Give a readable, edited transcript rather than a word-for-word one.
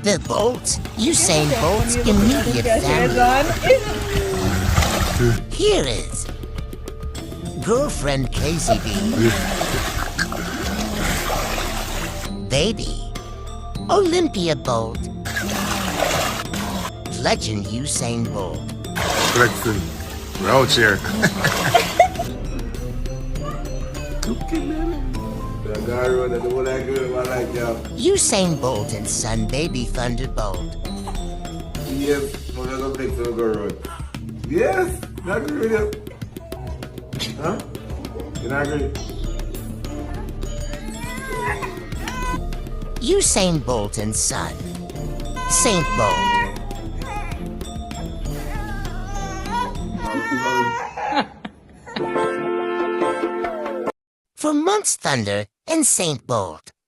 The Bolts, Usain Bolt's immediate family. Here is girlfriend Casey B. Baby, Olympia Bolt. Legend Usain Bolt. Flexing. We're out here. Usain Bolt and son baby Thunderbolt. Yes, we're gonna flex on the road. Yes, not agree. Huh? You not agree? Usain Bolt and son, Saint Bolt. For months Thunder and Saint Bolt.